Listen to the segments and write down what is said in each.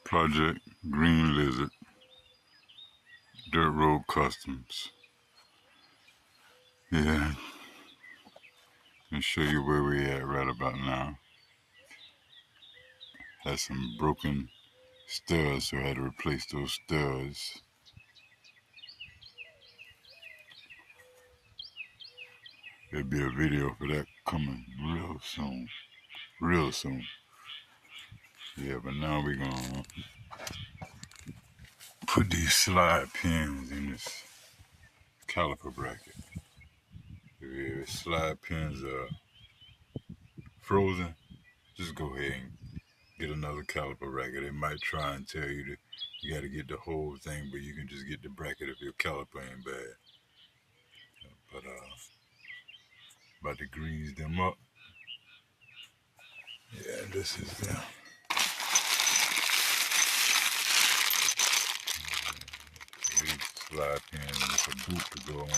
Project Green Lizard, Dirt Road Customs. Yeah, I'll show you where we at right about now. Had some broken studs, so I had to replace those studs. There'll be a video for that coming real soon. Real soon. Yeah, but now we're gonna put these slide pins in this caliper bracket. If your slide pins are frozen, just go ahead and get another caliper bracket. They might try and tell you that you gotta get the whole thing, but you can just get the bracket if your caliper ain't bad. But about to grease them up. Yeah, this is them. These slide pins with a boot to go on it.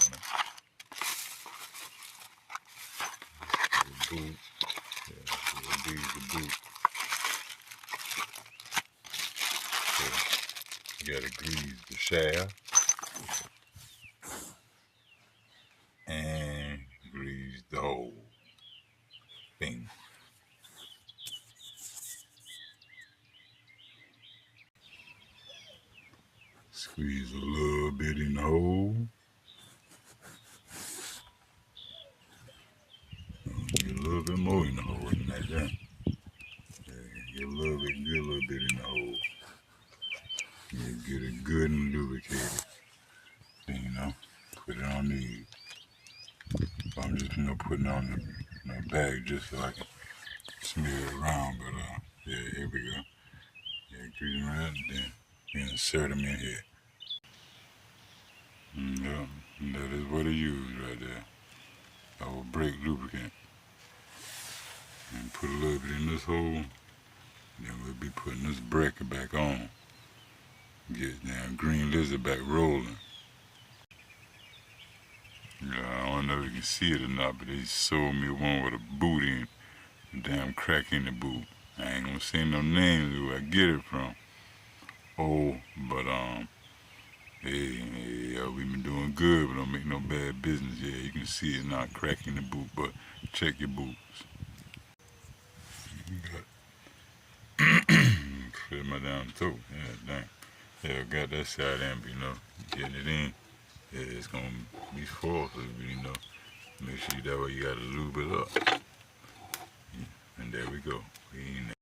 The boot. Yeah, these the boot. So you gotta grease the shaft and grease the whole thing. Squeeze a little bit in the hole. Get a little bit more in the hole than that. Yeah, get a little bit in the hole. Yeah, get it good and lubricated. Then, put it on these. I'm just, putting on the bag just so I can smear it around. But, yeah, here we go. Yeah, grease them right, and then we insert them in here. Yeah, that is what I use right there. Our brake lubricant. And put a little bit in this hole. Then we'll be putting this bracket back on. Get damn Green Lizard back rolling. Yeah, I don't know if you can see it or not, but they sold me one with a boot in. A damn crack in the boot. I ain't gonna say no names where I get it from. Oh, but hey, we been doing good, but don't make no bad business. Yeah, you can see it not cracking the boot, but check your boots. Feel my damn toe. Yeah, damn. Yeah, I got that side in, but getting it in. Yeah, it's gonna be full, so make sure that way you gotta lube it up. And there we go. We